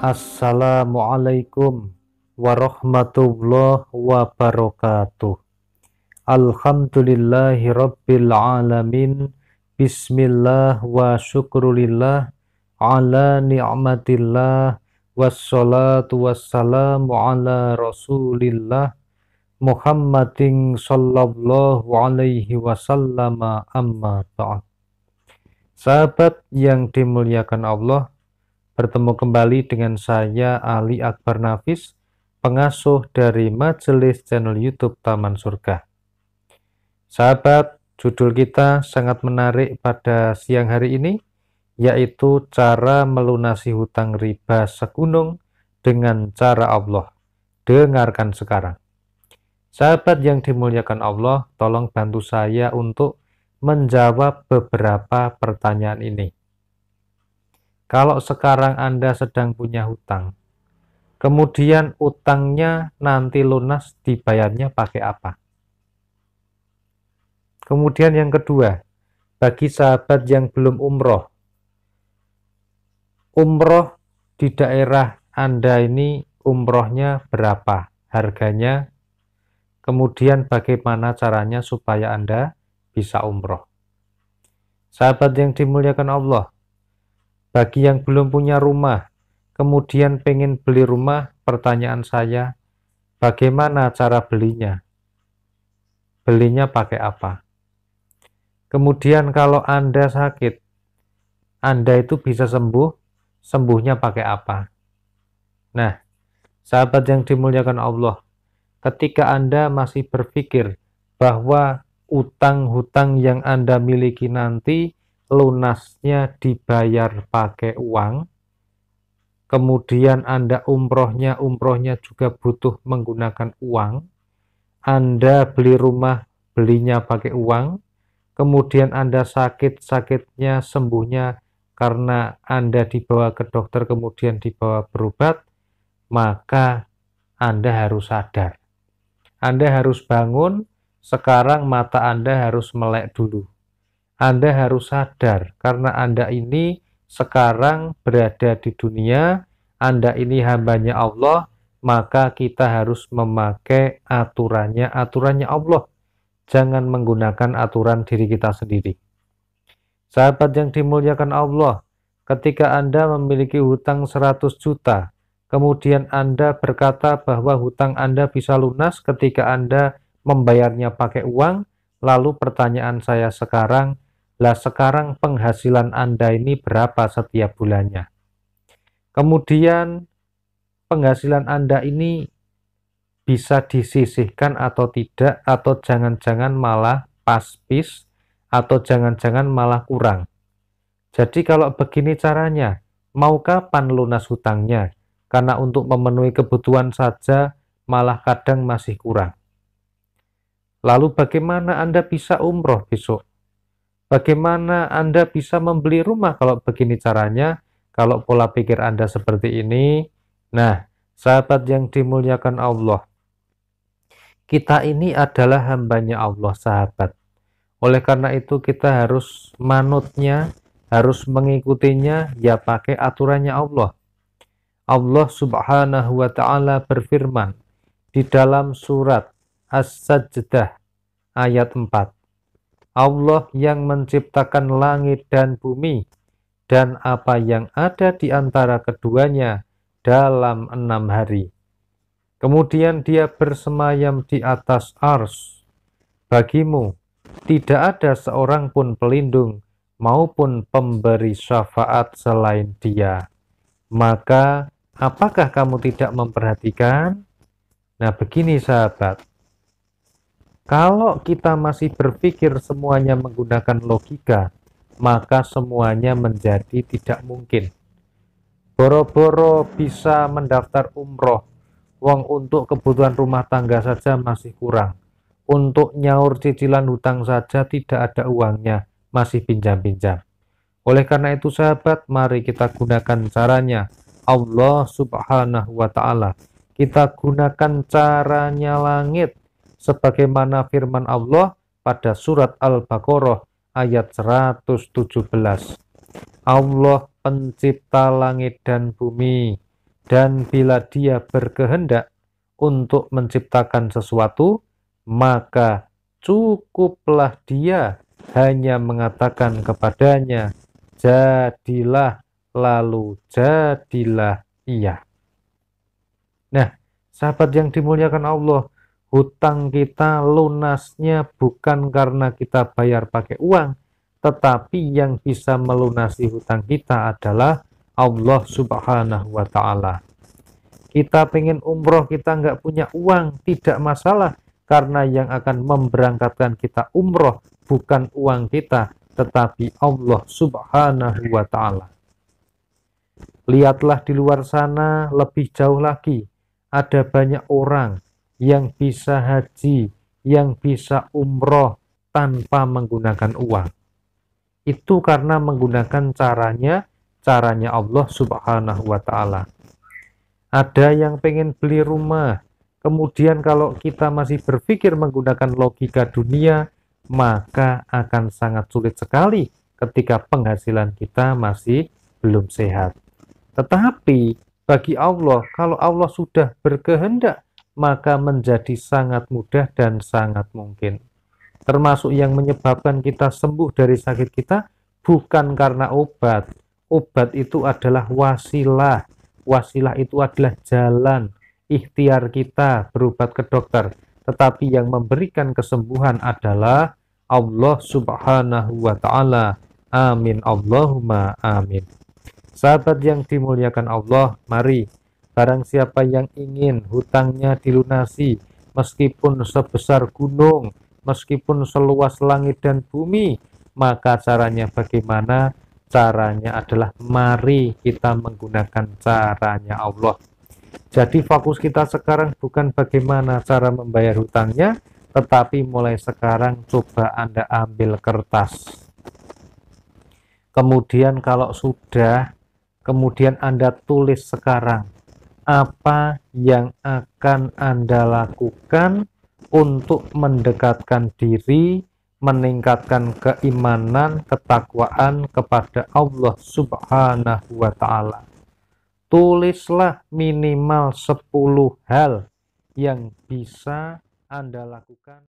Assalamualaikum warahmatullahi wabarakatuh. Alhamdulillahi rabbil alamin. Bismillah wa syukrulillah ala ni'matillah. Wassalatu wassalamu ala rasulillah Muhammadin sallallahu alaihi wasallam, amma ba'd. Sahabat yang dimuliakan Allah, bertemu kembali dengan saya Ali Akbar Nafis, pengasuh dari majelis channel YouTube Taman Surga. Sahabat, judul kita sangat menarik pada siang hari ini, yaitu cara melunasi hutang riba segunung dengan cara Allah. Dengarkan sekarang. Sahabat yang dimuliakan Allah, tolong bantu saya untuk menjawab beberapa pertanyaan ini. Kalau sekarang Anda sedang punya hutang, kemudian utangnya nanti lunas, dibayarnya pakai apa? Kemudian yang kedua, bagi sahabat yang belum umroh di daerah Anda ini umrohnya berapa harganya? Kemudian bagaimana caranya supaya Anda bisa umroh? Sahabat yang dimuliakan Allah, bagi yang belum punya rumah, kemudian pengen beli rumah, pertanyaan saya, bagaimana cara belinya? Belinya pakai apa? Kemudian kalau Anda sakit, Anda itu bisa sembuh, sembuhnya pakai apa? Nah, sahabat yang dimuliakan Allah, ketika Anda masih berpikir bahwa utang-hutang yang Anda miliki nanti lunasnya dibayar pakai uang, kemudian Anda umrohnya juga butuh menggunakan uang, Anda beli rumah, belinya pakai uang, kemudian Anda sakitnya sembuhnya karena Anda dibawa ke dokter kemudian dibawa berobat, maka Anda harus sadar. Anda harus bangun, sekarang mata Anda harus melek dulu. Anda harus sadar, karena Anda ini sekarang berada di dunia, Anda ini hambanya Allah, maka kita harus memakai aturannya Allah. Jangan menggunakan aturan diri kita sendiri. Sahabat yang dimuliakan Allah, ketika Anda memiliki hutang 100 juta, kemudian Anda berkata bahwa hutang Anda bisa lunas ketika Anda membayarnya pakai uang, lalu pertanyaan saya sekarang, sekarang penghasilan Anda ini berapa setiap bulannya? Kemudian penghasilan Anda ini bisa disisihkan atau tidak, atau jangan-jangan malah pas-pis, atau jangan-jangan malah kurang. Jadi kalau begini caranya, mau kapan lunas hutangnya? Karena untuk memenuhi kebutuhan saja malah kadang masih kurang. Lalu bagaimana Anda bisa umroh besok? Bagaimana Anda bisa membeli rumah kalau begini caranya? Kalau pola pikir Anda seperti ini, nah, sahabat yang dimuliakan Allah, kita ini adalah hambanya Allah, sahabat. Oleh karena itu kita harus manutnya, harus mengikutinya, ya pakai aturannya Allah. Allah Subhanahu wa ta'ala berfirman di dalam surat As-Sajdah ayat 4. Allah yang menciptakan langit dan bumi dan apa yang ada di antara keduanya dalam 6 hari. Kemudian dia bersemayam di atas ars. Bagimu tidak ada seorang pun pelindung maupun pemberi syafaat selain dia. Maka apakah kamu tidak memperhatikan? Nah, begini sahabat, kalau kita masih berpikir semuanya menggunakan logika, maka semuanya menjadi tidak mungkin. Boro-boro bisa mendaftar umroh, uang untuk kebutuhan rumah tangga saja masih kurang. Untuk nyaur cicilan hutang saja tidak ada uangnya, masih pinjam-pinjam. Oleh karena itu sahabat, mari kita gunakan caranya Allah Subhanahu wa ta'ala. Kita gunakan caranya langit, sebagaimana firman Allah pada surat Al-Baqarah ayat 117. Allah pencipta langit dan bumi, Dan bila Dia berkehendak untuk menciptakan sesuatu, maka cukuplah Dia hanya mengatakan kepadanya, jadilah, lalu jadilah ia. Nah, sahabat yang dimuliakan Allah, hutang kita lunasnya bukan karena kita bayar pakai uang, tetapi yang bisa melunasi hutang kita adalah Allah Subhanahu wa Ta'ala. Kita pengen umroh, kita nggak punya uang, tidak masalah, karena yang akan memberangkatkan kita umroh bukan uang kita, tetapi Allah Subhanahu wa Ta'ala. Lihatlah di luar sana lebih jauh lagi, ada banyak orang yang bisa haji, yang bisa umroh tanpa menggunakan uang. Itu karena menggunakan caranya Allah Subhanahu wa Ta'ala. Ada yang pengen beli rumah, kemudian kalau kita masih berpikir menggunakan logika dunia, maka akan sangat sulit sekali ketika penghasilan kita masih belum sehat. Tetapi bagi Allah, kalau Allah sudah berkehendak, maka menjadi sangat mudah dan sangat mungkin. Termasuk yang menyebabkan kita sembuh dari sakit kita bukan karena obat. Obat itu adalah wasilah. Wasilah itu adalah jalan ikhtiar kita berobat ke dokter. Tetapi yang memberikan kesembuhan adalah Allah Subhanahu wa Ta'ala. Amin Allahumma amin. Sahabat yang dimuliakan Allah, mari barang siapa yang ingin hutangnya dilunasi, meskipun sebesar gunung, meskipun seluas langit dan bumi, maka caranya bagaimana? Caranya adalah mari kita menggunakan caranya Allah. Jadi fokus kita sekarang bukan bagaimana cara membayar hutangnya, tetapi mulai sekarang coba Anda ambil kertas. Kemudian kalau sudah, kemudian Anda tulis sekarang apa yang akan Anda lakukan untuk mendekatkan diri, meningkatkan keimanan, ketakwaan kepada Allah Subhanahu wa Ta'ala. Tulislah minimal 10 hal yang bisa Anda lakukan.